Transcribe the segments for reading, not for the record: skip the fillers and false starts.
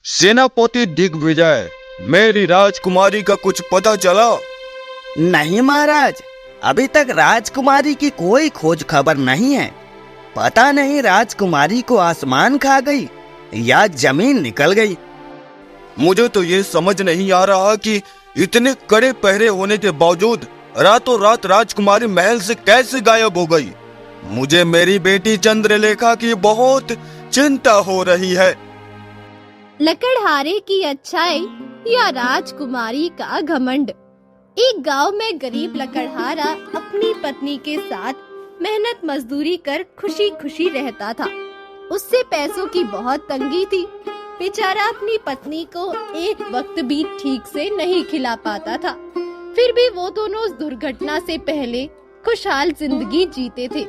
सेनापति दिग्विजय, मेरी राजकुमारी का कुछ पता चला? नहीं महाराज, अभी तक राजकुमारी की कोई खोज खबर नहीं है। पता नहीं राजकुमारी को आसमान खा गई या जमीन निकल गई। मुझे तो ये समझ नहीं आ रहा कि इतने कड़े पहरे होने के बावजूद रातों रात राजकुमारी महल से कैसे गायब हो गई। मुझे मेरी बेटी चंद्रलेखा की बहुत चिंता हो रही है। लकड़हारे की अच्छाई या राजकुमारी का घमंड। एक गांव में गरीब लकड़हारा अपनी पत्नी के साथ मेहनत मजदूरी कर खुशी खुशी रहता था। उससे पैसों की बहुत तंगी थी। बेचारा अपनी पत्नी को एक वक्त भी ठीक से नहीं खिला पाता था। फिर भी वो दोनों उस दुर्घटना से पहले खुशहाल जिंदगी जीते थे।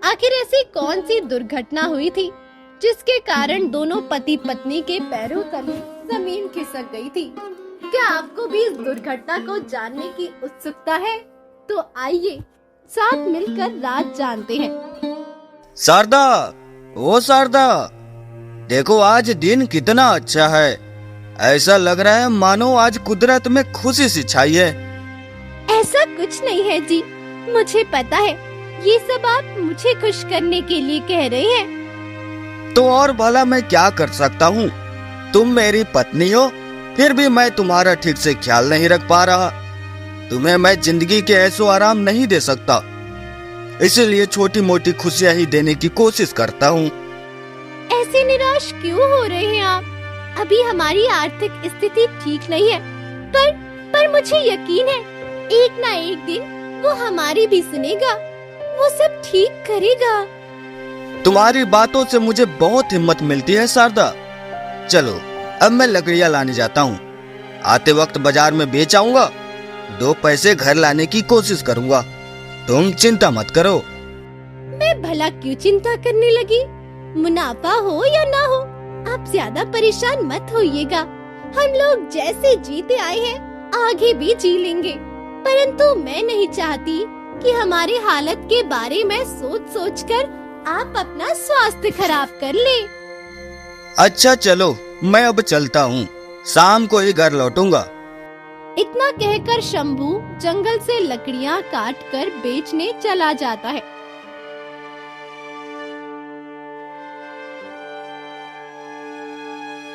आखिर ऐसी कौन सी दुर्घटना हुई थी जिसके कारण दोनों पति पत्नी के पैरों तले जमीन खिसक गई थी? क्या आपको भी इस दुर्घटना को जानने की उत्सुकता है? तो आइए साथ मिलकर राज जानते हैं। शारदा, ओ शारदा, देखो आज दिन कितना अच्छा है। ऐसा लग रहा है मानो आज कुदरत में खुशी सी छाई है। ऐसा कुछ नहीं है जी, मुझे पता है ये सब आप मुझे खुश करने के लिए कह रहे हैं। तो और भला मैं क्या कर सकता हूँ? तुम मेरी पत्नी हो, फिर भी मैं तुम्हारा ठीक से ख्याल नहीं रख पा रहा। तुम्हें मैं जिंदगी के ऐसो आराम नहीं दे सकता, इसलिए छोटी मोटी खुशियाँ ही देने की कोशिश करता हूँ। ऐसे निराश क्यों हो रहे हैं आप? अभी हमारी आर्थिक स्थिति ठीक नहीं है, पर मुझे यकीन है एक ना एक दिन वो हमारी भी सुनेगा, वो सब ठीक करेगा। तुम्हारी बातों से मुझे बहुत हिम्मत मिलती है शारदा। चलो अब मैं लकड़ियाँ लाने जाता हूँ। आते वक्त बाजार में बेच आऊंगा, 2 पैसे घर लाने की कोशिश करूंगा। तुम चिंता मत करो। मैं भला क्यों चिंता करने लगी? मुनाफा हो या ना हो, आप ज्यादा परेशान मत होइएगा। हम लोग जैसे जीते आए हैं आगे भी जी लेंगे। परंतु मैं नहीं चाहती कि हमारे हालत के बारे में सोच कर आप अपना स्वास्थ्य खराब कर ले। अच्छा चलो, मैं अब चलता हूँ, शाम को ही घर लौटूंगा। इतना कहकर शंभू जंगल से लकड़ियाँ काट कर बेचने चला जाता है।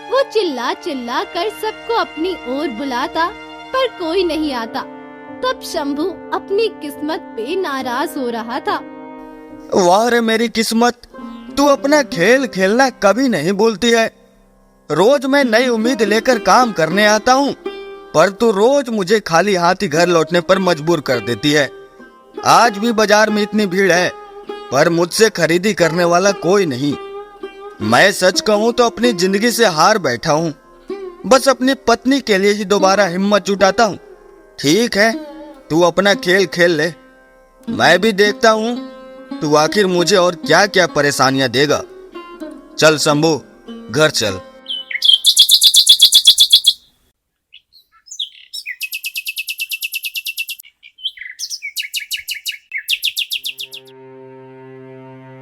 वो चिल्ला चिल्ला कर सबको अपनी ओर बुलाता, पर कोई नहीं आता। तब शंभू अपनी किस्मत पे नाराज हो रहा था। वाह रे मेरी किस्मत, तू अपना खेल खेलना कभी नहीं भूलती है। रोज मैं नई उम्मीद लेकर काम करने आता हूँ, पर तू रोज मुझे खाली हाथ ही घर लौटने पर मजबूर कर देती है। आज भी बाजार में इतनी भीड़ है, पर मुझसे खरीदी करने वाला कोई नहीं। मैं सच कहूँ तो अपनी जिंदगी से हार बैठा हूँ। बस अपनी पत्नी के लिए ही दोबारा हिम्मत जुटाता हूँ। ठीक है, तू अपना खेल खेल ले, मैं भी देखता हूँ तू आखिर मुझे और क्या क्या परेशानियां देगा। चल शंभू, घर चल।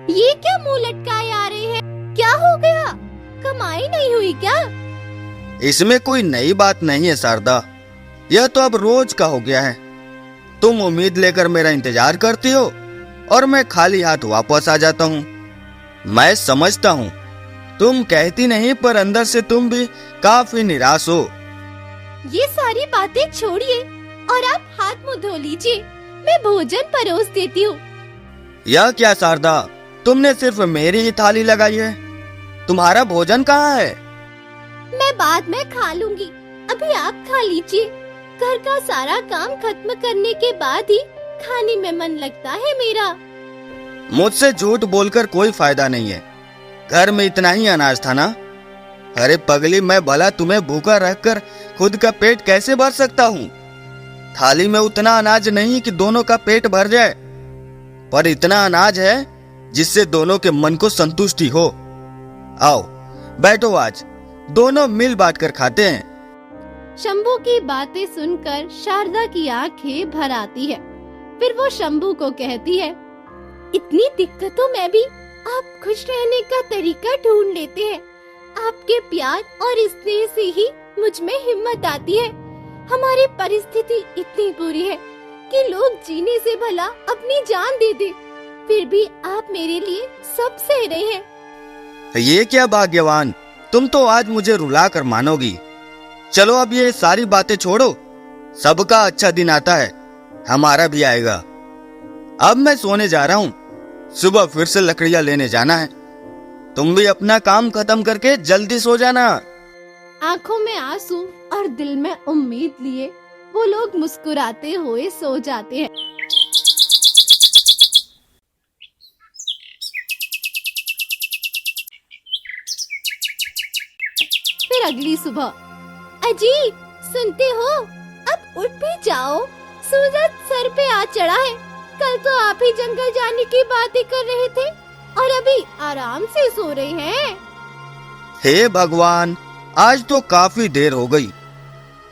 ये क्या मुंह लटकाए आ रहे हैं? क्या हो गया? कमाई नहीं हुई क्या? इसमें कोई नई बात नहीं है शारदा, यह तो अब रोज का हो गया है। तुम उम्मीद लेकर मेरा इंतजार करती हो और मैं खाली हाथ वापस आ जाता हूँ। मैं समझता हूँ तुम कहती नहीं, पर अंदर से तुम भी काफी निराश हो। ये सारी बातें छोड़िए और आप हाथ मुंह धो लीजिए, मैं भोजन परोस देती हूँ। यह क्या शारदा, तुमने सिर्फ मेरी ही थाली लगाई है, तुम्हारा भोजन कहाँ है? मैं बाद में खा लूंगी, अभी आप खा लीजिए। घर का सारा काम खत्म करने के बाद ही खाने में मन लगता है मेरा। मुझसे झूठ बोलकर कोई फायदा नहीं है, घर में इतना ही अनाज था ना। अरे पगली, मैं भला तुम्हें भूखा रखकर खुद का पेट कैसे भर सकता हूँ? थाली में उतना अनाज नहीं कि दोनों का पेट भर जाए, पर इतना अनाज है जिससे दोनों के मन को संतुष्टि हो। आओ बैठो, आज दोनों मिल बांट कर खाते हैं। शंभू की बातें सुनकर शारदा की आंखें भर आती है। फिर वो शंभू को कहती है, इतनी दिक्कतों में भी आप खुश रहने का तरीका ढूंढ लेते हैं। आपके प्यार और स्नेह से ही मुझ में हिम्मत आती है। हमारी परिस्थिति इतनी बुरी है कि लोग जीने से भला अपनी जान दे दे, फिर भी आप मेरे लिए सब सह रहे हैं। ये क्या भाग्यवान, तुम तो आज मुझे रुला कर मानोगी। चलो अब ये सारी बातें छोड़ो, सबका अच्छा दिन आता है, हमारा भी आएगा। अब मैं सोने जा रहा हूँ, सुबह फिर से लकड़ियां लेने जाना है। तुम भी अपना काम खत्म करके जल्दी सो जाना। आंखों में आंसू और दिल में उम्मीद लिए वो लोग मुस्कुराते हुए सो जाते हैं। फिर अगली सुबह, अजी सुनते हो, अब उठ भी जाओ, सूरज सर पे आ चढ़ा है। कल तो आप ही जंगल जाने की बातें कर रहे थे और अभी आराम से सो रहे हैं। हे भगवान, आज तो काफी देर हो गई,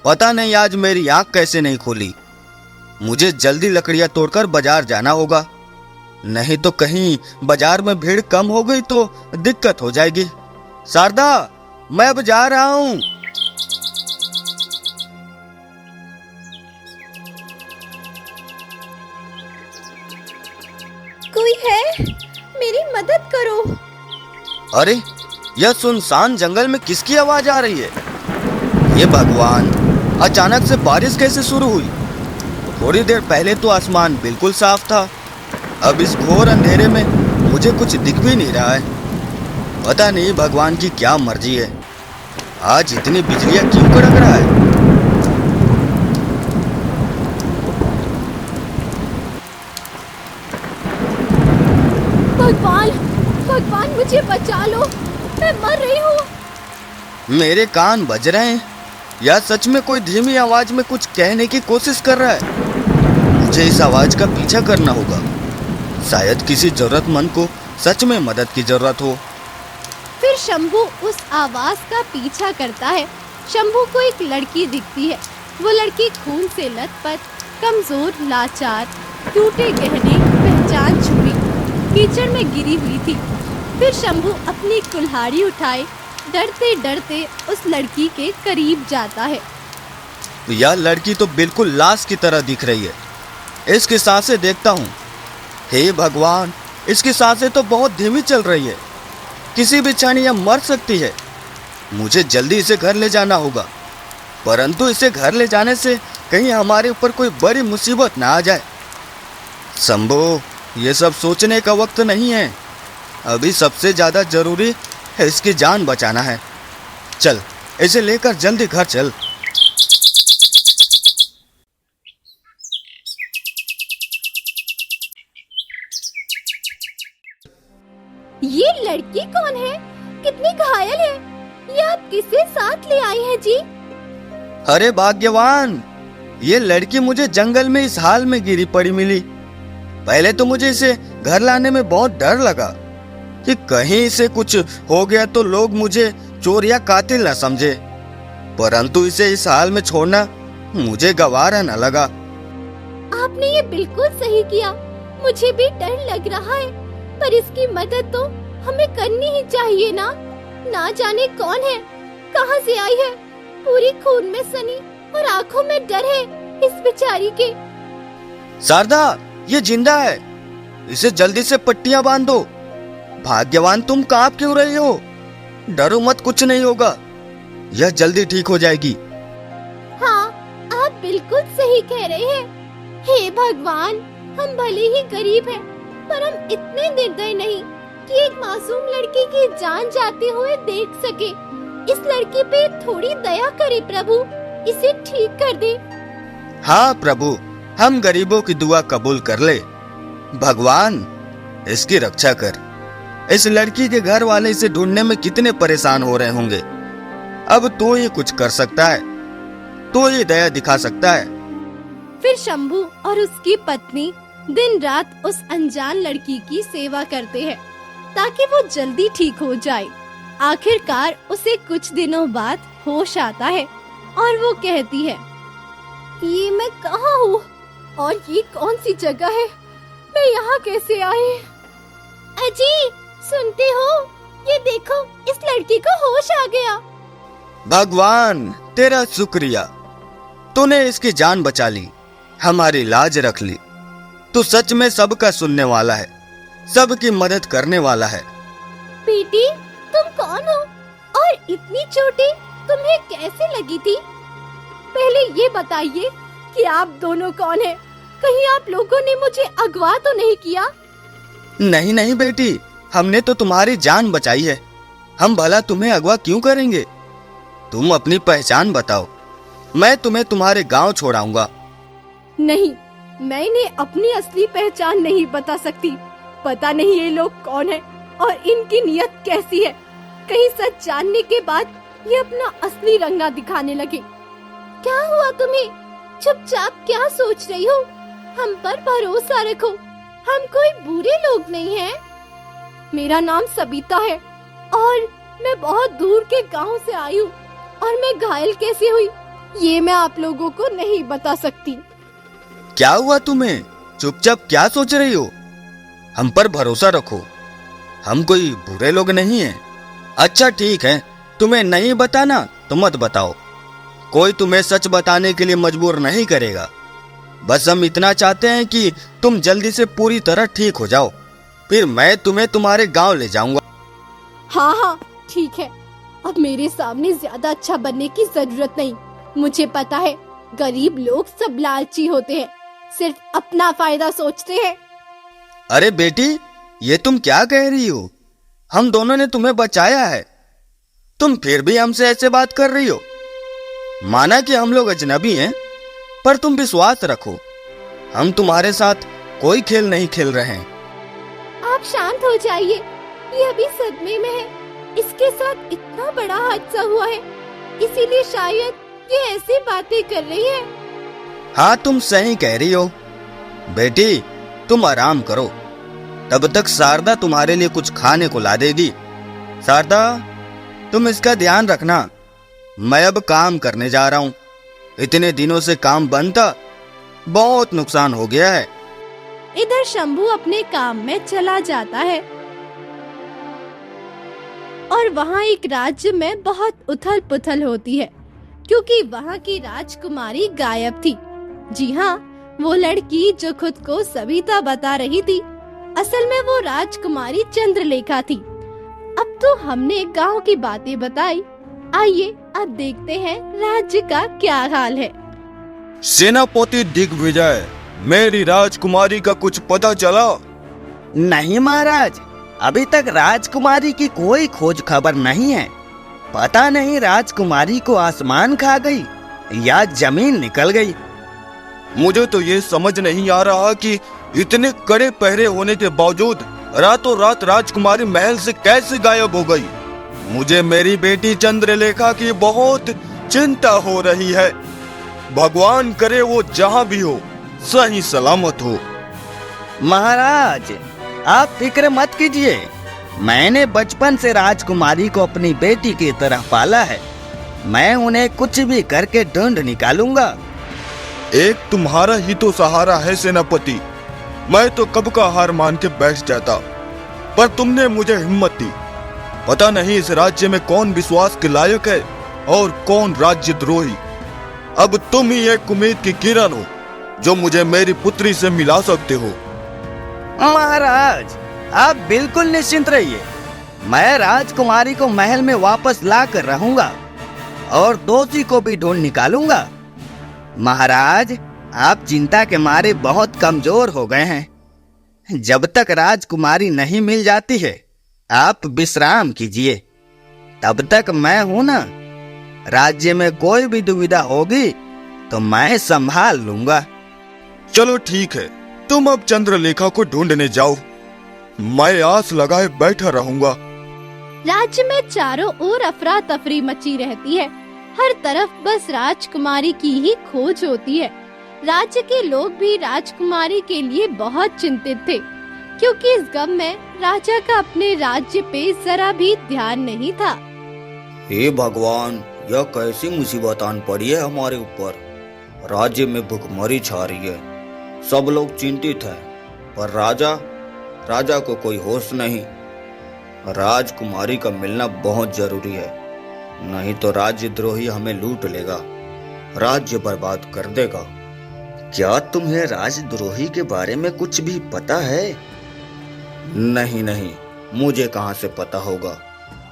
पता नहीं आज मेरी आंख कैसे नहीं खुली। मुझे जल्दी लकड़ियां तोड़कर बाजार जाना होगा, नहीं तो कहीं बाजार में भीड़ कम हो गई तो दिक्कत हो जाएगी। शारदा, मैं अब जा रहा हूँ। कोई है, मेरी मदद करो। अरे, यह सुनसान जंगल में किसकी आवाज आ रही है? ये भगवान, अचानक से बारिश कैसे शुरू हुई? थोड़ी देर पहले तो आसमान बिल्कुल साफ था, अब इस घोर अंधेरे में मुझे कुछ दिख भी नहीं रहा है। पता नहीं भगवान की क्या मर्जी है, आज इतनी बिजलियां क्यों कड़क रहा है? भगवान, भगवान मुझे बचा लो, मैं मर रही हूँ। मेरे कान बज रहे हैं, या सच में कोई धीमी आवाज में कुछ कहने की कोशिश कर रहा है? मुझे इस आवाज का पीछा करना होगा, शायद किसी जरूरतमंद को सच में मदद की जरूरत हो। फिर शंभू उस आवाज का पीछा करता है। शंभू को एक लड़की दिखती है। वो लड़की खून से लथपथ, कमजोर, लाचार, टूटे गहने, पहचान छुपी, कीचड़ में गिरी हुई थी। फिर शंभू अपनी कुल्हाड़ी उठाए डरते डरते उस लड़की के करीब जाता है। यह लड़की तो बिल्कुल लाश की तरह दिख रही है, इसकी सांसें देखता हूँ। हे भगवान, इसकी सांसें तो बहुत धीमी चल रही है, किसी भी क्षण यह मर सकती है। मुझे जल्दी इसे घर ले जाना होगा, परंतु इसे घर ले जाने से कहीं हमारे ऊपर कोई बड़ी मुसीबत ना आ जाए। शंभो, ये सब सोचने का वक्त नहीं है, अभी सबसे ज्यादा जरूरी है इसकी जान बचाना है। चल, इसे लेकर जल्दी घर चल। ये लड़की कौन है? कितनी घायल है? ये आप किसे साथ ले आए हैं जी? अरे भाग्यवान, ये लड़की मुझे जंगल में इस हाल में गिरी पड़ी मिली। पहले तो मुझे इसे घर लाने में बहुत डर लगा कि कहीं इसे कुछ हो गया तो लोग मुझे चोर या कातिल न समझे, परंतु इसे इस हाल में छोड़ना मुझे गवारा न लगा। आपने ये बिल्कुल सही किया, मुझे भी डर लग रहा है, पर इसकी मदद तो हमें करनी ही चाहिए ना। ना जाने कौन है, कहां से आई है, पूरी खून में सनी और आंखों में डर है इस बेचारी के। शारदा, ये जिंदा है, इसे जल्दी से पट्टियां बांध दो। भाग्यवान, तुम कांप क्यों रही हो? डरो मत, कुछ नहीं होगा, यह जल्दी ठीक हो जाएगी। हाँ, आप बिल्कुल सही कह रहे हैं। हे भगवान, हम भले ही गरीब हैं, पर हम इतने निर्दयी नहीं कि एक मासूम लड़की की जान जाते हुए देख सके। इस लड़की पे थोड़ी दया करे प्रभु, इसे ठीक कर दे। हाँ प्रभु, हम गरीबों की दुआ कबूल कर ले। भगवान, इसकी रक्षा कर। इस लड़की के घर वाले इसे ढूंढने में कितने परेशान हो रहे होंगे। अब तो ये कुछ कर सकता है, तो ये दया दिखा सकता है। फिर शंभू और उसकी पत्नी दिन रात उस अनजान लड़की की सेवा करते हैं ताकि वो जल्दी ठीक हो जाए। आखिरकार उसे कुछ दिनों बाद होश आता है और वो कहती है, ये मैं कहाँ हूँ और ये कौन सी जगह है? मैं यहाँ कैसे आई? अजी सुनते हो, ये देखो, इस लड़की को होश आ गया। भगवान तेरा शुक्रिया, तूने इसकी जान बचा ली, हमारी लाज रख ली। तू सच में सबका सुनने वाला है, सबकी मदद करने वाला है। बेटी, तुम कौन हो और इतनी चोटें तुम्हें कैसे लगी थी? पहले ये बताइए कि आप दोनों कौन हैं? कहीं आप लोगों ने मुझे अगवा तो नहीं किया? नहीं नहीं बेटी, हमने तो तुम्हारी जान बचाई है, हम भला तुम्हें अगवा क्यों करेंगे? तुम अपनी पहचान बताओ, मैं तुम्हें तुम्हारे गांव छोड़ाऊंगा। नहीं, मैं इन्हें अपनी असली पहचान नहीं बता सकती। पता नहीं ये लोग कौन हैं और इनकी नीयत कैसी है। कहीं सच जानने के बाद ये अपना असली रंग ना दिखाने लगे। क्या हुआ तुम्हें? चुपचाप क्या सोच रही हो? हम पर भरोसा रखो, हम कोई बुरे लोग नहीं हैं। मेरा नाम सबिता है और मैं बहुत दूर के गांव से आई हूँ और मैं घायल कैसे हुई ये मैं आप लोगों को नहीं बता सकती। क्या हुआ तुम्हें? चुपचाप क्या सोच रही हो? हम पर भरोसा रखो, हम कोई बुरे लोग नहीं हैं। अच्छा ठीक है, तुम्हें नहीं बताना तो मत बताओ, कोई तुम्हें सच बताने के लिए मजबूर नहीं करेगा। बस हम इतना चाहते हैं कि तुम जल्दी से पूरी तरह ठीक हो जाओ, फिर मैं तुम्हें तुम्हारे गांव ले जाऊंगा। हाँ हाँ ठीक है, अब मेरे सामने ज्यादा अच्छा बनने की जरूरत नहीं। मुझे पता है गरीब लोग सब लालची होते हैं, सिर्फ अपना फायदा सोचते हैं। अरे बेटी, ये तुम क्या कह रही हो? हम दोनों ने तुम्हें बचाया है, तुम फिर भी हमसे ऐसे बात कर रही हो। माना कि हम लोग अजनबी हैं, पर तुम विश्वास रखो, हम तुम्हारे साथ कोई खेल नहीं खेल रहे हैं। आप शांत हो जाइए, ये अभी सदमे में है। इसके साथ इतना बड़ा हादसा हुआ है, इसीलिए शायद ये ऐसी बातें कर रही है। हाँ तुम सही कह रही हो। बेटी तुम आराम करो, तब तक शारदा तुम्हारे लिए कुछ खाने को ला देगी। शारदा तुम इसका ध्यान रखना, मैं अब काम करने जा रहा हूँ। इतने दिनों से काम बंद था, बहुत नुकसान हो गया है। इधर शंभू अपने काम में चला जाता है और वहाँ एक राज्य में बहुत उथल पुथल होती है, क्योंकि वहाँ की राजकुमारी गायब थी। जी हाँ, वो लड़की जो खुद को सविता बता रही थी, असल में वो राजकुमारी चंद्रलेखा थी। अब तो हमने गांव की बातें बताई, आइए अब देखते हैं राज्य का क्या हाल है। सेनापति दिग्विजय, मेरी राजकुमारी का कुछ पता चला? नहीं महाराज, अभी तक राजकुमारी की कोई खोज खबर नहीं है। पता नहीं राजकुमारी को आसमान खा गई या जमीन निकल गई। मुझे तो ये समझ नहीं आ रहा कि इतने कड़े पहरे होने के बावजूद रातों रात राजकुमारी महल से कैसे गायब हो गई। मुझे मेरी बेटी चंद्रलेखा की बहुत चिंता हो रही है। भगवान करे वो जहाँ भी हो सही सलामत हो। महाराज आप फिक्र मत कीजिए, मैंने बचपन से राजकुमारी को अपनी बेटी की तरह पाला है। मैं उन्हें कुछ भी करके ढूंढ निकालूंगा। एक तुम्हारा ही तो सहारा है सेनापति। मैं तो कब का हार मान के बैठ जाता, पर तुमने मुझे हिम्मत दी। पता नहीं इस राज्य में कौन विश्वास के लायक है और कौन राज्य द्रोही। अब तुम ही एक उम्मीद की किरण हो जो मुझे मेरी पुत्री से मिला सकते हो। महाराज आप बिल्कुल निश्चिंत रहिए, मैं राजकुमारी को महल में वापस ला कर रहूंगा और दोषी को भी ढूंढ निकालूंगा। महाराज आप चिंता के मारे बहुत कमजोर हो गए हैं। जब तक राजकुमारी नहीं मिल जाती है आप विश्राम कीजिए, तब तक मैं हूं ना। राज्य में कोई भी दुविधा होगी तो मैं संभाल लूंगा। चलो ठीक है, तुम अब चंद्रलेखा को ढूंढने जाओ, मैं आस लगाए बैठा रहूंगा। राज्य में चारों ओर अफरा तफरी मची रहती है, हर तरफ बस राजकुमारी की ही खोज होती है। राज्य के लोग भी राजकुमारी के लिए बहुत चिंतित थे, क्योंकि इस गम में राजा का अपने राज्य पे जरा भी ध्यान नहीं था। हे भगवान, यह कैसी मुसीबत आन पड़ी है हमारे ऊपर। राज्य में भुखमरी छा रही है, सब लोग चिंतित हैं, पर राजा को कोई होश नहीं। राजकुमारी का मिलना बहुत जरूरी है, नहीं तो राज्यद्रोही हमें लूट लेगा, राज्य बर्बाद कर देगा। क्या तुम्हें राजद्रोही के बारे में कुछ भी पता है? नहीं नहीं, मुझे कहां से पता होगा।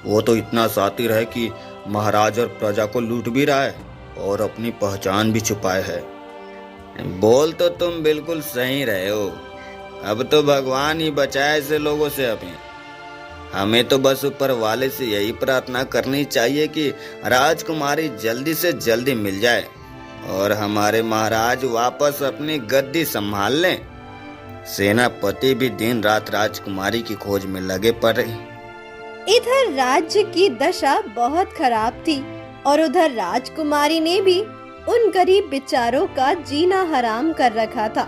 वो तो इतना शातिर है कि महाराज और प्रजा को लूट भी रहा है और अपनी पहचान भी छुपाए है। बोल तो तुम बिल्कुल सही रहे हो। अब तो भगवान ही बचाए ऐसे लोगों से। अभी हमें तो बस ऊपर वाले से यही प्रार्थना करनी चाहिए कि राजकुमारी जल्दी से जल्दी मिल जाए और हमारे महाराज वापस अपनी गद्दी संभाल लें। सेनापति भी दिन रात राजकुमारी की खोज में लगे पड़े। इधर राज्य की दशा बहुत खराब थी और उधर राजकुमारी ने भी उन गरीब बेचारों का जीना हराम कर रखा था।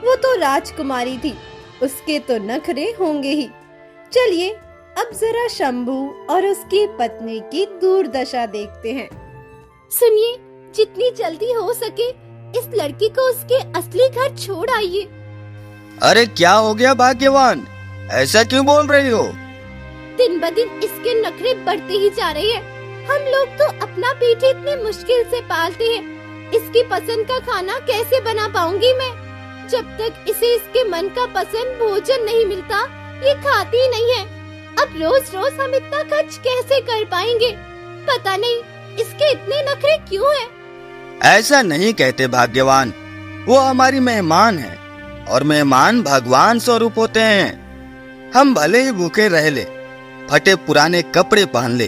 वो तो राजकुमारी थी, उसके तो नखरे होंगे ही। चलिए अब जरा शंभू और उसकी पत्नी की दुर्दशा देखते हैं। सुनिए, जितनी जल्दी हो सके इस लड़की को उसके असली घर छोड़ आइए। अरे क्या हो गया भाग्यवान, ऐसा क्यों बोल रही हो? दिन ब दिन इसके नखरे बढ़ते ही जा रहे हैं। हम लोग तो अपना पेट इतनी मुश्किल से पालते हैं, इसकी पसंद का खाना कैसे बना पाऊंगी मैं? जब तक इसे इसके मन का पसंद भोजन नहीं मिलता ये खाती ही नहीं है। अब रोज रोज हम इतना खर्च कैसे कर पाएंगे? पता नहीं इसके इतने नखरे क्यों हैं? ऐसा नहीं कहते भाग्यवान, वो हमारी मेहमान है और मेहमान भगवान स्वरूप होते हैं। हम भले ही भूखे रह ले, फटे पुराने कपड़े पहन ले,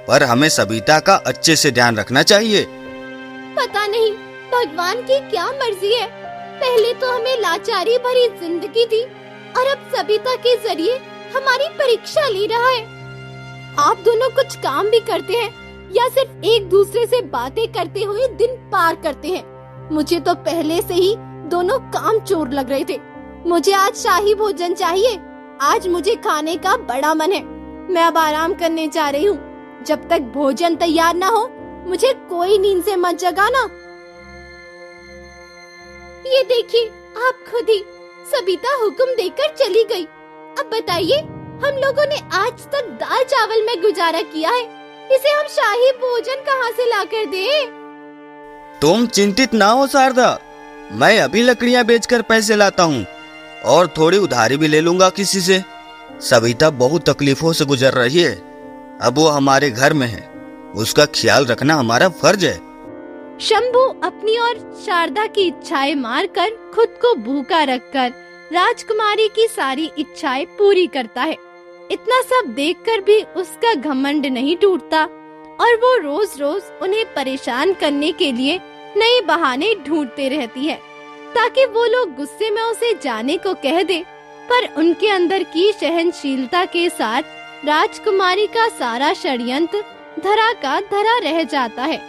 पर हमें सविता का अच्छे से ध्यान रखना चाहिए। पता नहीं भगवान की क्या मर्जी है। पहले तो हमें लाचारी भरी जिंदगी दी और अब सविता के जरिए हमारी परीक्षा ले रहा है। आप दोनों कुछ काम भी करते हैं या सिर्फ एक दूसरे से बातें करते हुए दिन पार करते हैं? मुझे तो पहले से ही दोनों काम चोर लग रहे थे। मुझे आज शाही भोजन चाहिए। आज मुझे खाने का बड़ा मन है। मैं अब आराम करने जा रही हूँ। जब तक भोजन तैयार ना हो मुझे कोई नींद से मत जगाना। ये देखिए आप खुद ही, सविता हुक्म देकर चली गई। अब बताइए हम लोगों ने आज तक दाल चावल में गुजारा किया है, इसे हम शाही भोजन कहाँ से लाकर दें? तुम चिंतित ना हो शारदा, मैं अभी लकड़ियाँ बेचकर पैसे लाता हूँ और थोड़ी उधारी भी ले लूंगा किसी से। सविता बहुत तकलीफों से गुजर रही है, अब वो हमारे घर में है, उसका ख्याल रखना हमारा फर्ज है। शंभू अपनी और शारदा की इच्छाएं मारकर खुद को भूखा रखकर राजकुमारी की सारी इच्छाएं पूरी करता है। इतना सब देखकर भी उसका घमंड नहीं टूटता और वो रोज रोज उन्हें परेशान करने के लिए नए बहाने ढूंढते रहती है ताकि वो लोग गुस्से में उसे जाने को कह दे। पर उनके अंदर की सहनशीलता के साथ राजकुमारी का सारा षड्यंत्र धरा का धरा रह जाता है।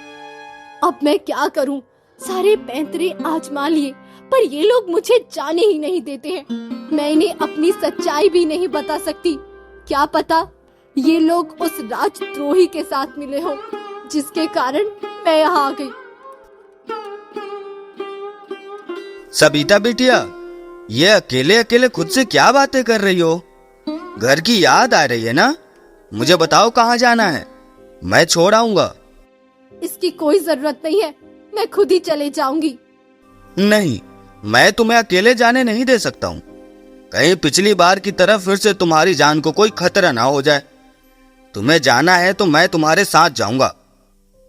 अब मैं क्या करूं? सारे पैंतरे आजमा लिए पर ये लोग मुझे जाने ही नहीं देते हैं। मैं इन्हें अपनी सच्चाई भी नहीं बता सकती। क्या पता ये लोग उस राजद्रोही के साथ मिले हों जिसके कारण मैं यहाँ आ गई। सविता बिटिया, ये अकेले अकेले खुद से क्या बातें कर रही हो? घर की याद आ रही है ना? मुझे बताओ कहाँ जाना है, मैं छोड़ आऊंगा। इसकी कोई जरूरत नहीं है, मैं खुद ही चले जाऊंगी। नहीं, मैं तुम्हें अकेले जाने नहीं दे सकता हूँ। कहीं पिछली बार की तरह फिर से तुम्हारी जान को कोई खतरा ना हो जाए। तुम्हें जाना है तो मैं तुम्हारे साथ जाऊंगा।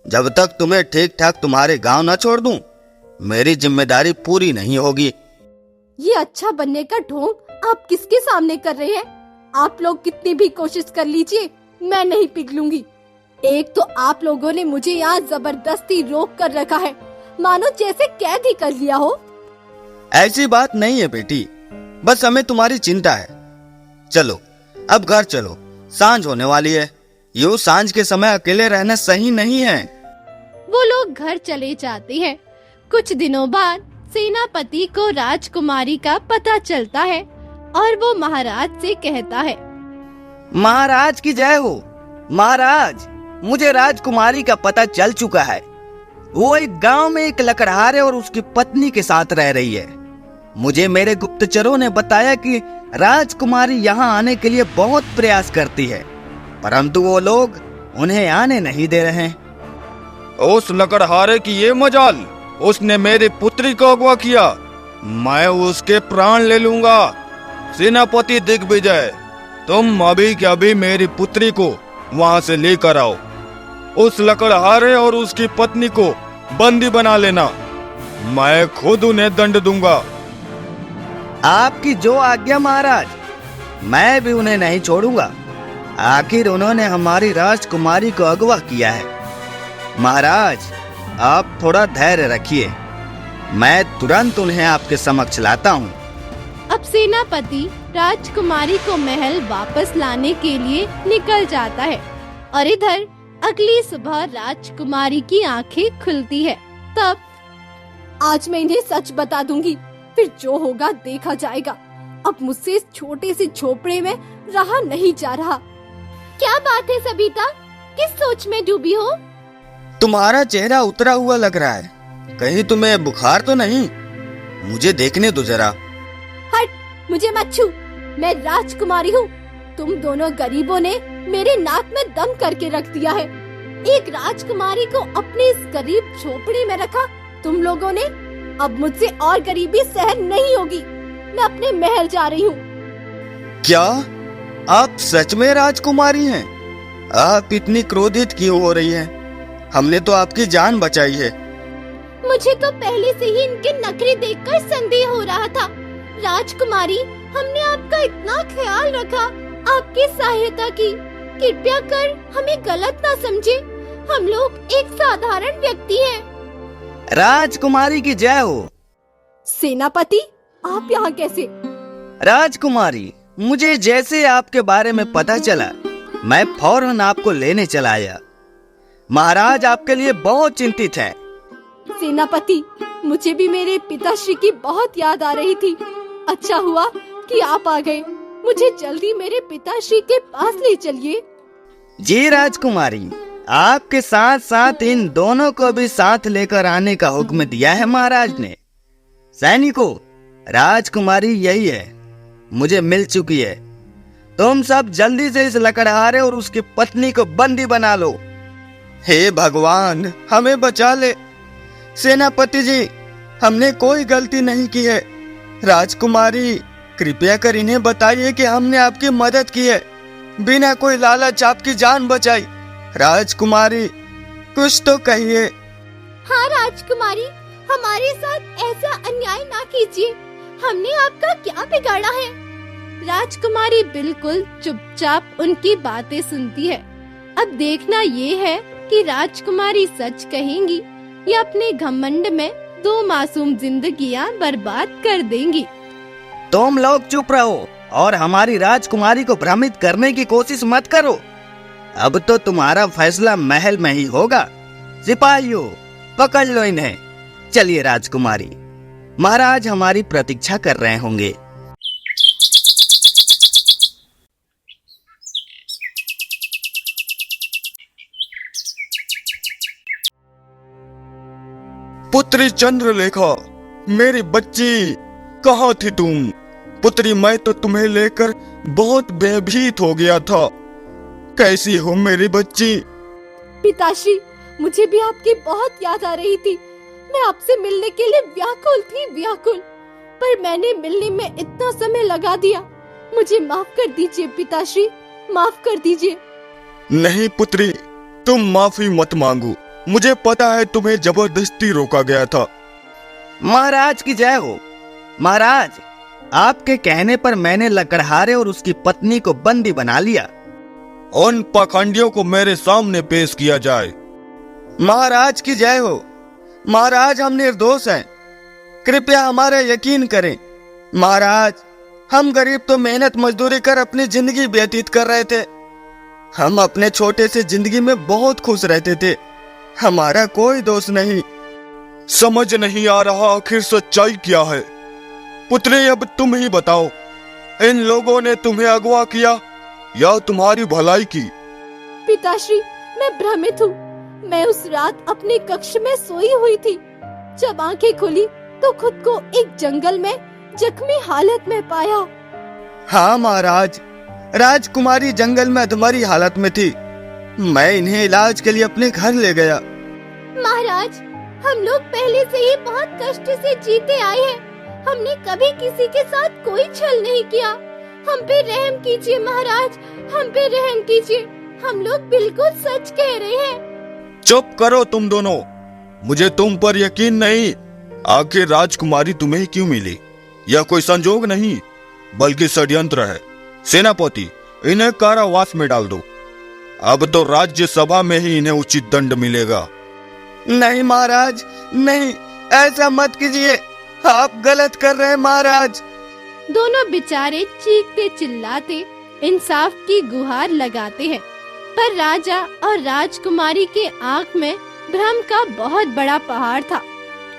जब तक तुम्हें ठीक ठाक तुम्हारे गांव ना छोड़ दूं, मेरी जिम्मेदारी पूरी नहीं होगी। ये अच्छा बनने का ढोंग आप किसके सामने कर रहे हैं? आप लोग कितनी भी कोशिश कर लीजिए, मैं नहीं पिघलूंगी। एक तो आप लोगों ने मुझे यहाँ जबरदस्ती रोक कर रखा है, मानो जैसे कैद ही कर लिया हो। ऐसी बात नहीं है बेटी, बस हमें तुम्हारी चिंता है। चलो अब घर चलो, सांझ होने वाली है। यूं सांझ के समय अकेले रहना सही नहीं है। वो लोग घर चले जाते हैं। कुछ दिनों बाद सेनापति को राजकुमारी का पता चलता है और वो महाराज से कहता है, महाराज की जय हो। महाराज, मुझे राजकुमारी का पता चल चुका है। वो एक गांव में एक लकड़हारे और उसकी पत्नी के साथ रह रही है। मुझे मेरे गुप्तचरों ने बताया कि राजकुमारी यहाँ आने के लिए बहुत प्रयास करती है, परंतु वो लोग उन्हें आने नहीं दे रहे। उस लकड़हारे की ये मजाल, उसने मेरी पुत्री को अगवा किया। मैं उसके प्राण ले लूंगा। सेनापति दिग्विजय, तुम अभी के अभी मेरी पुत्री को वहां से लेकर आओ। उस लकड़हारे और उसकी पत्नी को बंदी बना लेना। मैं खुद उन्हें दंड दूंगा। आपकी जो आज्ञा महाराज। मैं भी उन्हें नहीं छोड़ूंगा। आखिर उन्होंने हमारी राजकुमारी को अगवा किया है। महाराज, आप थोड़ा धैर्य रखिए, मैं तुरंत उन्हें आपके समक्ष लाता हूँ। अब सेनापति राजकुमारी को महल वापस लाने के लिए निकल जाता है और इधर अगली सुबह राजकुमारी की आंखें खुलती है। तब आज मैं इन्हें सच बता दूंगी, फिर जो होगा देखा जाएगा। अब मुझसे इस छोटे से झोपड़े में रहा नहीं जा रहा। क्या बात है सबिता, किस सोच में डूबी हो? तुम्हारा चेहरा उतरा हुआ लग रहा है, कहीं तुम्हें बुखार तो नहीं? मुझे देखने दो जरा। हट, मुझे मत छू, मैं राजकुमारी हूँ। तुम दोनों गरीबों ने मेरे नाक में दम करके रख दिया है। एक राजकुमारी को अपने इस गरीब झोपड़ी में रखा तुम लोगों ने। अब मुझसे और गरीबी सहन नहीं होगी। मैं अपने महल जा रही हूँ। क्या आप सच में राजकुमारी हैं? आप इतनी क्रोधित क्यों हो रही हैं? हमने तो आपकी जान बचाई है। मुझे तो पहले से ही इनके नखरे देखकर संदेह हो रहा था। राजकुमारी, हमने आपका इतना ख्याल रखा, आपकी सहायता की। कृपया कर हमें गलत ना समझे, हम लोग एक साधारण व्यक्ति हैं। राजकुमारी की जय हो। सेनापति, आप यहाँ कैसे? राजकुमारी, मुझे जैसे आपके बारे में पता चला, मैं फौरन आपको लेने चला आया। महाराज आपके लिए बहुत चिंतित हैं। सेनापति, मुझे भी मेरे पिताश्री की बहुत याद आ रही थी। अच्छा हुआ कि आप आ गए। मुझे जल्दी मेरे पिताश्री के पास ले चलिए। जी राजकुमारी, आपके साथ साथ इन दोनों को भी साथ लेकर आने का हुक्म दिया है महाराज ने। सैनिकों, राजकुमारी यही है, मुझे मिल चुकी है। तुम सब जल्दी से इस लकड़हारे और उसकी पत्नी को बंदी बना लो। हे भगवान, हमें बचा ले। सेनापति जी, हमने कोई गलती नहीं की है। राजकुमारी, कृपया कर इन्हें बताइए कि हमने आपकी मदद की है, बिना कोई लालच आपकी जान बचाई। राजकुमारी, कुछ तो कहिए। हाँ राजकुमारी, हमारे साथ ऐसा अन्याय ना कीजिए। हमने आपका क्या बिगाड़ा है? राजकुमारी बिल्कुल चुपचाप उनकी बातें सुनती है। अब देखना ये है कि राजकुमारी सच कहेंगी या अपने घमंड में दो मासूम जिंदगियां बर्बाद कर देंगी। तुम लोग चुप रहो और हमारी राजकुमारी को भ्रमित करने की कोशिश मत करो। अब तो तुम्हारा फैसला महल में ही होगा। सिपाहियों, पकड़ लो इन्हें। चलिए राजकुमारी, महाराज हमारी प्रतीक्षा कर रहे होंगे। पुत्री चंद्रलेखा, मेरी बच्ची, कहाँ थी तुम? पुत्री, मैं तो तुम्हें लेकर बहुत भयभीत हो गया था। कैसी हो मेरी बच्ची? पिताश्री, मुझे भी आपकी बहुत याद आ रही थी। मैं आपसे मिलने के लिए व्याकुल थी, व्याकुल। पर मैंने मिलने में इतना समय लगा दिया। मुझे माफ कर दीजिए पिताश्री, माफ कर दीजिए। नहीं पुत्री, तुम माफी मत मांगो। मुझे पता है तुम्हें जबरदस्ती रोका गया था। महाराज की जय हो। महाराज, आपके कहने पर मैंने लकड़हारे और उसकी पत्नी को बंदी बना लिया। उन पाखंडियों को मेरे सामने पेश किया जाए। महाराज की जय हो। महाराज, हम निर्दोष हैं, कृपया हमारा यकीन करें। महाराज, हम गरीब तो मेहनत मजदूरी कर अपनी जिंदगी व्यतीत कर रहे थे। हम अपने छोटे से जिंदगी में बहुत खुश रहते थे। हमारा कोई दोष नहीं। समझ नहीं आ रहा आखिर सच्चाई क्या है। पुत्री, अब तुम ही बताओ, इन लोगों ने तुम्हें अगवा किया या तुम्हारी भलाई की? पिताश्री, मैं भ्रमित हूँ। मैं उस रात अपने कक्ष में सोई हुई थी। जब आंखें खुली तो खुद को एक जंगल में जख्मी हालत में पाया। हाँ महाराज, राजकुमारी जंगल में अधमरी हालत में थी। मैं इन्हें इलाज के लिए अपने घर ले गया। महाराज, हम लोग पहले से ही बहुत कष्ट से जीते आए हैं। हमने कभी किसी के साथ कोई छल नहीं किया। हम पे रहम कीजिए महाराज, हम पे रहम कीजिए। हम लोग बिल्कुल सच कह रहे हैं। चुप करो तुम दोनों, मुझे तुम पर यकीन नहीं। आखिर राजकुमारी तुम्हें क्यों मिली? यह कोई संजोग नहीं बल्कि षड्यंत्र है। सेनापति, इन्हें कारावास में डाल दो। अब तो राज्य सभा में ही इन्हें उचित दंड मिलेगा। नहीं महाराज, नहीं, ऐसा मत कीजिए, आप गलत कर रहे हैं महाराज। दोनों बेचारे चीखते चिल्लाते इंसाफ की गुहार लगाते हैं, पर राजा और राजकुमारी के आंख में भ्रम का बहुत बड़ा पहाड़ था।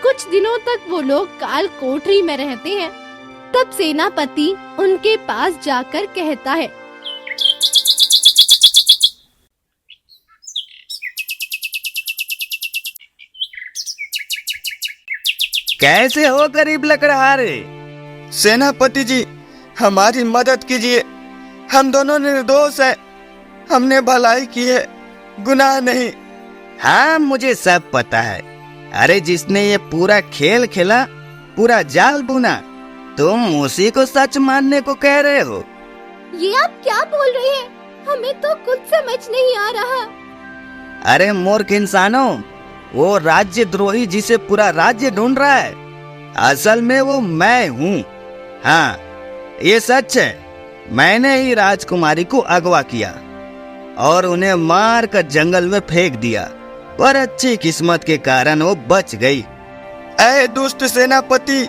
कुछ दिनों तक वो लोग काल कोठरी में रहते हैं। तब सेनापति उनके पास जाकर कहता है, कैसे हो गरीब लकड़हारे? सेनापति जी, हमारी मदद कीजिए। हम दोनों निर्दोष हैं। हमने भलाई की है, गुनाह नहीं। हाँ, मुझे सब पता है। अरे जिसने ये पूरा खेल खेला, पूरा जाल बुना, तुम उसी को सच मानने को कह रहे हो। ये आप क्या बोल रहे हैं? हमें तो कुछ समझ नहीं आ रहा। अरे मूर्ख इंसानों, वो राज्यद्रोही जिसे पूरा राज्य ढूंढ रहा है, असल में वो मैं हूँ। हाँ, ये सच है। मैंने ही राजकुमारी को अगवा किया और उन्हें मार कर जंगल में फेंक दिया, पर अच्छी किस्मत के कारण वो बच गई। ऐ दुष्ट सेनापति,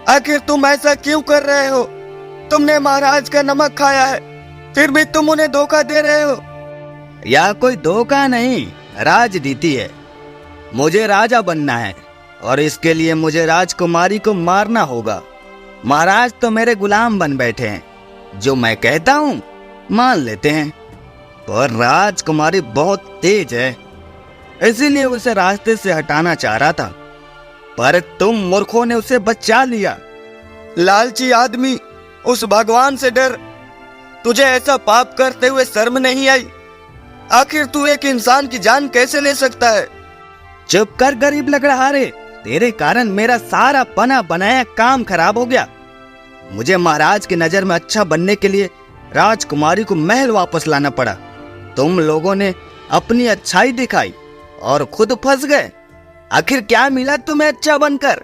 आखिर तुम ऐसा क्यों कर रहे हो? तुमने महाराज का नमक खाया है, फिर भी तुम उन्हें धोखा दे रहे हो। यह कोई धोखा नहीं, राजनीति है। मुझे राजा बनना है और इसके लिए मुझे राजकुमारी को मारना होगा। महाराज तो मेरे गुलाम बन बैठे हैं, जो मैं कहता हूँ मान लेते हैं, पर राजकुमारी बहुत तेज है, इसीलिए उसे रास्ते से हटाना चाह रहा था, पर तुम मूर्खों ने उसे बचा लिया। लालची आदमी, उस भगवान से डर। तुझे ऐसा पाप करते हुए शर्म नहीं आई? आखिर तू एक इंसान की जान कैसे ले सकता है? चुप कर गरीब लकड़हारे, तेरे कारण मेरा सारा बना बनाया काम खराब हो गया। मुझे महाराज की नजर में अच्छा बनने के लिए राजकुमारी को महल वापस लाना पड़ा। तुम लोगों ने अपनी अच्छाई दिखाई और खुद फंस गए। आखिर क्या मिला तुम्हें अच्छा बनकर?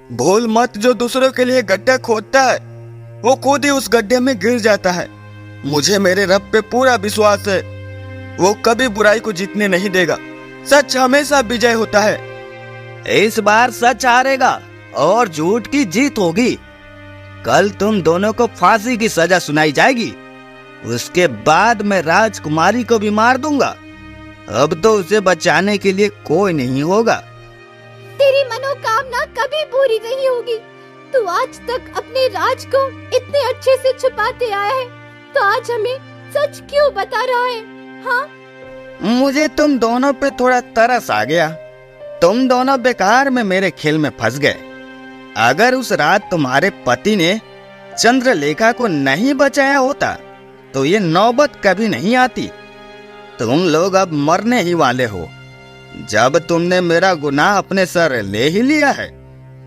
भूल मत, जो दूसरों के लिए गड्ढा खोदता है वो खुद ही उस गड्ढे में गिर जाता है। मुझे मेरे रब पे पूरा विश्वास है, वो कभी बुराई को जीतने नहीं देगा। सच हमेशा विजय होता है। इस बार सच हारेगा और झूठ की जीत होगी। कल तुम दोनों को फांसी की सजा सुनाई जाएगी। उसके बाद मैं राजकुमारी को भी मार दूंगा। अब तो उसे बचाने के लिए कोई नहीं होगा। तेरी मनोकामना कभी पूरी नहीं होगी। तू आज तक अपने राज को इतने अच्छे से छुपाते आया है, तो आज हमें सच क्यों बता रहा है? हाँ, मुझे तुम दोनों पे थोड़ा तरस आ गया। तुम दोनों बेकार में मेरे खेल में फंस गए। अगर उस रात तुम्हारे पति ने चंद्रलेखा को नहीं बचाया होता तो ये नौबत कभी नहीं आती। तुम लोग अब मरने ही वाले हो। जब तुमने मेरा गुनाह अपने सर ले ही लिया है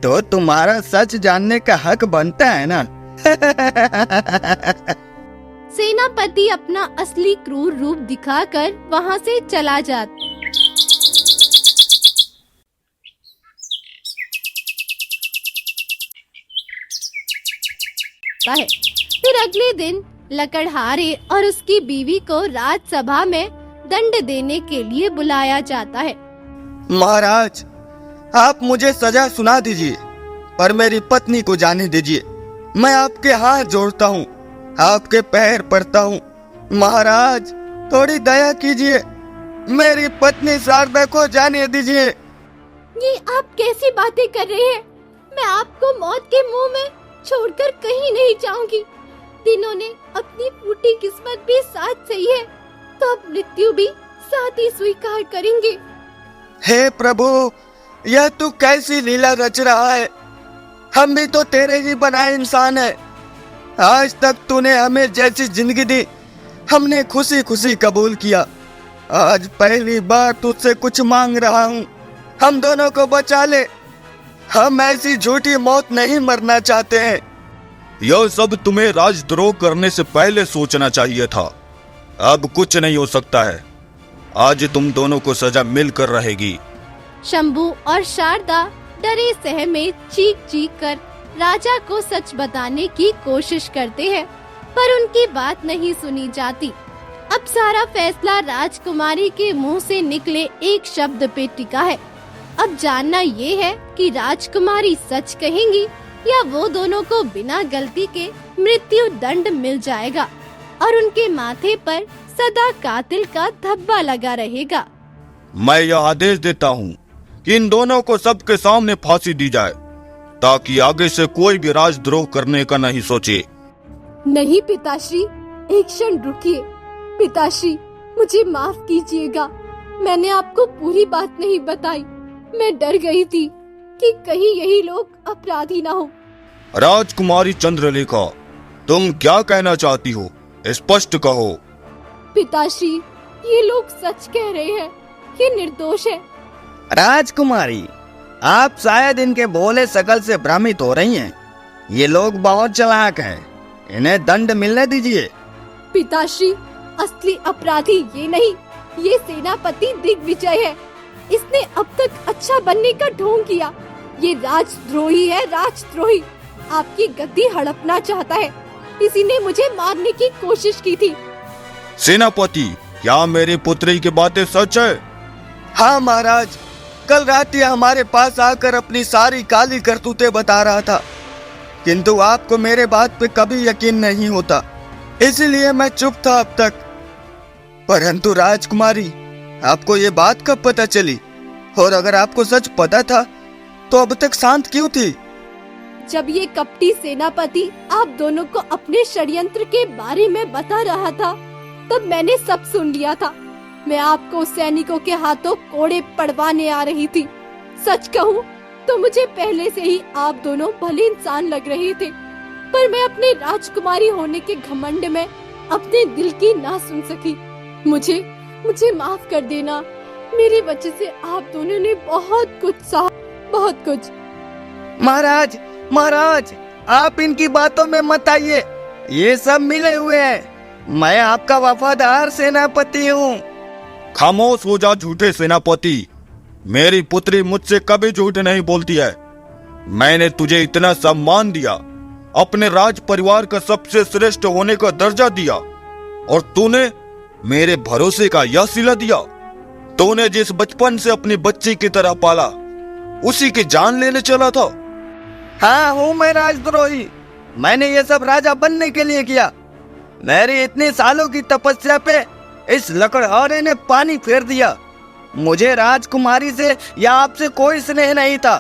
तो तुम्हारा सच जानने का हक बनता है ना। सेनापति अपना असली क्रूर रूप दिखाकर वहाँ से चला जाता है। फिर अगले दिन लकड़हारे और उसकी बीवी को राजसभा में दंड देने के लिए बुलाया जाता है। महाराज, आप मुझे सजा सुना दीजिए, पर मेरी पत्नी को जाने दीजिए। मैं आपके हाथ जोड़ता हूँ, आपके पैर पड़ता हूँ। महाराज, थोड़ी दया कीजिए, मेरी पत्नी शारदा को जाने दीजिए। ये आप कैसी बातें कर रहे हैं? मैं आपको मौत के मुंह में छोड़कर कहीं नहीं जाऊंगी। तीनों ने अपनी फूटी किस्मत भी साथ सही है, तो अब मृत्यु भी साथ ही स्वीकार करेंगे। हे प्रभु, यह तू कैसी लीला रच रहा है? हम भी तो तेरे ही बनाए इंसान है। आज तक तूने हमें जैसी जिंदगी दी, हमने खुशी खुशी कबूल किया। आज पहली बार तुझसे कुछ मांग रहा हूँ, हम दोनों को बचा ले। हम ऐसी झूठी मौत नहीं मरना चाहते हैं। यह सब तुम्हें राजद्रोह करने से पहले सोचना चाहिए था। अब कुछ नहीं हो सकता है। आज तुम दोनों को सजा मिलकर रहेगी। शंभू और शारदा डरे सहमे चीख चीख कर राजा को सच बताने की कोशिश करते हैं, पर उनकी बात नहीं सुनी जाती। अब सारा फैसला राजकुमारी के मुंह से निकले एक शब्द पे टिका है। अब जानना ये है कि राजकुमारी सच कहेंगी या वो दोनों को बिना गलती के मृत्यु दंड मिल जाएगा और उनके माथे पर सदा कातिल का धब्बा लगा रहेगा। मैं यह आदेश देता हूँ कि इन दोनों को सबके सामने फांसी दी जाए, ताकि आगे से कोई भी राजद्रोह करने का नहीं सोचे। नहीं पिताश्री, एक क्षण रुकिए। पिताश्री, मुझे माफ कीजिएगा। मैंने आपको पूरी बात नहीं बताई। मैं डर गई थी कि कहीं यही लोग अपराधी ना हो। राजकुमारी चंद्रलेखा, तुम क्या कहना चाहती हो? स्पष्ट कहो। पिताश्री, ये लोग सच कह रहे हैं, ये निर्दोष है। राजकुमारी, आप शायद इनके भोले शकल से भ्रमित हो रही हैं। ये लोग बहुत चालाक हैं, इन्हें दंड मिलने दीजिए। पिताश्री, असली अपराधी ये नहीं, ये सेनापति दिग्विजय है। इसने अब तक अच्छा बनने का ढोंग किया। ये राजद्रोही है, राजद्रोही। आपकी गद्दी हड़पना चाहता है। इसी ने मुझे मारने की कोशिश की थी। सेनापति, क्या मेरी पुत्री की बातें सच है? हाँ महाराज, कल रात ये हमारे पास आकर अपनी सारी काली करतूतें बता रहा था, किंतु आपको मेरे बात पे कभी यकीन नहीं होता, इसीलिए मैं चुप था अब तक। परंतु राजकुमारी, आपको ये बात कब पता चली? और अगर आपको सच पता था तो अब तक शांत क्यों थी? जब ये कपटी सेनापति आप दोनों को अपने षड्यंत्र के बारे में बता रहा था, तब मैंने सब सुन लिया था। मैं आपको सैनिकों के हाथों कोड़े पड़वाने आ रही थी। सच कहूँ तो मुझे पहले से ही आप दोनों भले इंसान लग रहे थे, पर मैं अपने राजकुमारी होने के घमंड में अपने दिल की ना सुन सकी। मुझे माफ कर देना। मेरी वजह से आप दोनों ने बहुत कुछ सहा, बहुत कुछ। महाराज, महाराज, आप इनकी बातों में मत आइए। ये सब मिले हुए हैं। मैं आपका वफादार सेनापति हूँ। खामोश हो जा झूठे सेनापति। मेरी पुत्री मुझसे कभी झूठ नहीं बोलती है। मैंने तुझे इतना सम्मान दिया, अपने राज परिवार का सबसे श्रेष्ठ होने का दर्जा दिया, और तूने मेरे भरोसे का यह सिला दिया। तूने जिस बचपन से अपनी बच्ची की तरह पाला, उसी की जान लेने चला था। हाँ, हूँ मैं राजद्रोही। मैंने ये सब राजा बनने के लिए किया। मेरी इतने सालों की तपस्या पे इस लकड़हारे ने पानी फेर दिया। मुझे राजकुमारी से या आपसे कोई स्नेह नहीं था।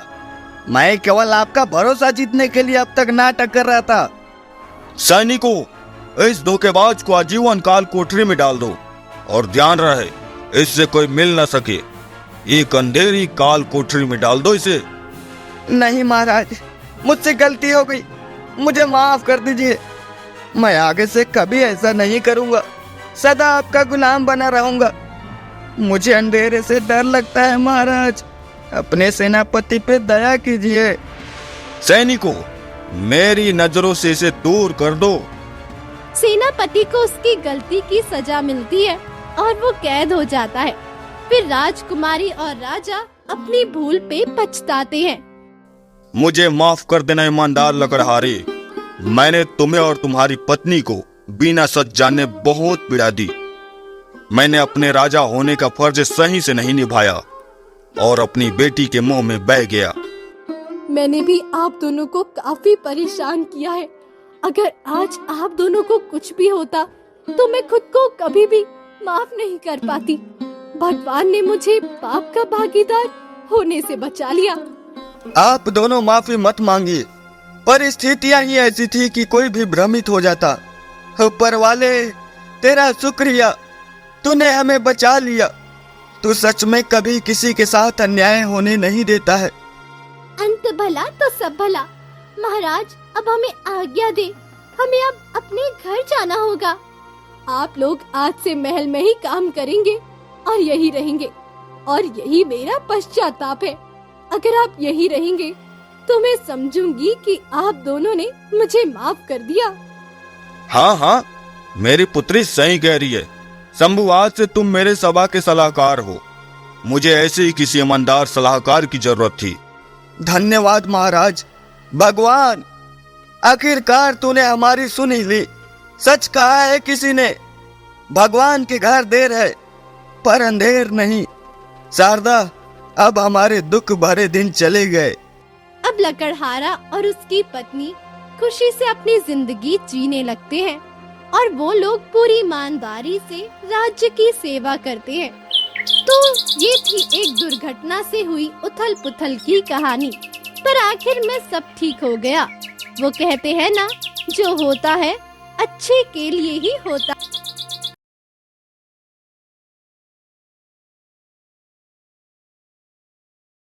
मैं केवल आपका भरोसा जीतने के लिए अब तक नाटक कर रहा था। सैनिकों, इस धोखेबाज को आजीवन काल कोठरी में डाल दो, और ध्यान रहे इससे कोई मिल न सके। एक अंधेरी काल कोठरी में डाल दो इसे। नहीं महाराज, मुझसे गलती हो गई, मुझे माफ कर दीजिए। मैं आगे से कभी ऐसा नहीं करूंगा। सदा आपका गुलाम बना रहूंगा। मुझे अंधेरे से डर लगता है महाराज। अपने सेनापति पे दया कीजिए। सैनिकों, मेरी नजरों से इसे दूर कर दो। सेनापति को उसकी गलती की सजा मिलती है और वो कैद हो जाता है। फिर राजकुमारी और राजा अपनी भूल पे पछताते हैं। मुझे माफ कर देना ईमानदार लकड़हारे। मैंने तुम्हें और तुम्हारी पत्नी को बिना सच जाने बहुत पीड़ा दी। मैंने अपने राजा होने का फर्ज सही से नहीं निभाया और अपनी बेटी के मुंह में बह गया। मैंने भी आप दोनों को काफी परेशान किया है। अगर आज आप दोनों को कुछ भी होता तो मैं खुद को कभी भी माफ नहीं कर पाती। भगवान ने मुझे पाप का भागीदार होने से बचा लिया। आप दोनों माफी मत मांगिए। परिस्थितियां ही ऐसी थी कि कोई भी भ्रमित हो जाता। ऊपर वाले, तेरा शुक्रिया, तूने हमें बचा लिया। तू सच में कभी किसी के साथ अन्याय होने नहीं देता है। अंत भला तो सब भला। महाराज अब हमें आज्ञा दे, हमें अब अपने घर जाना होगा। आप लोग आज से महल में ही काम करेंगे और यही रहेंगे, और यही मेरा पश्चाताप है। अगर आप यही रहेंगे तो मैं समझूंगी कि आप दोनों ने मुझे माफ कर दिया। हाँ हाँ, मेरी पुत्री सही कह रही है। शंभु, आज से तुम मेरे सभा के सलाहकार हो। मुझे ऐसे ही किसी ईमानदार सलाहकार की जरूरत थी। धन्यवाद महाराज। भगवान, आखिरकार तूने हमारी सुन ही ली। सच कहा है किसी ने, भगवान के घर देर है पर अंधेर नहीं। शारदा, अब हमारे दुख भरे दिन चले गए। अब लकड़हारा और उसकी पत्नी खुशी से अपनी जिंदगी जीने लगते हैं और वो लोग पूरी ईमानदारी से राज्य की सेवा करते हैं। तो ये थी एक दुर्घटना से हुई उथल पुथल की कहानी, पर आखिर में सब ठीक हो गया। वो कहते हैं ना, जो होता है अच्छे के लिए ही होता।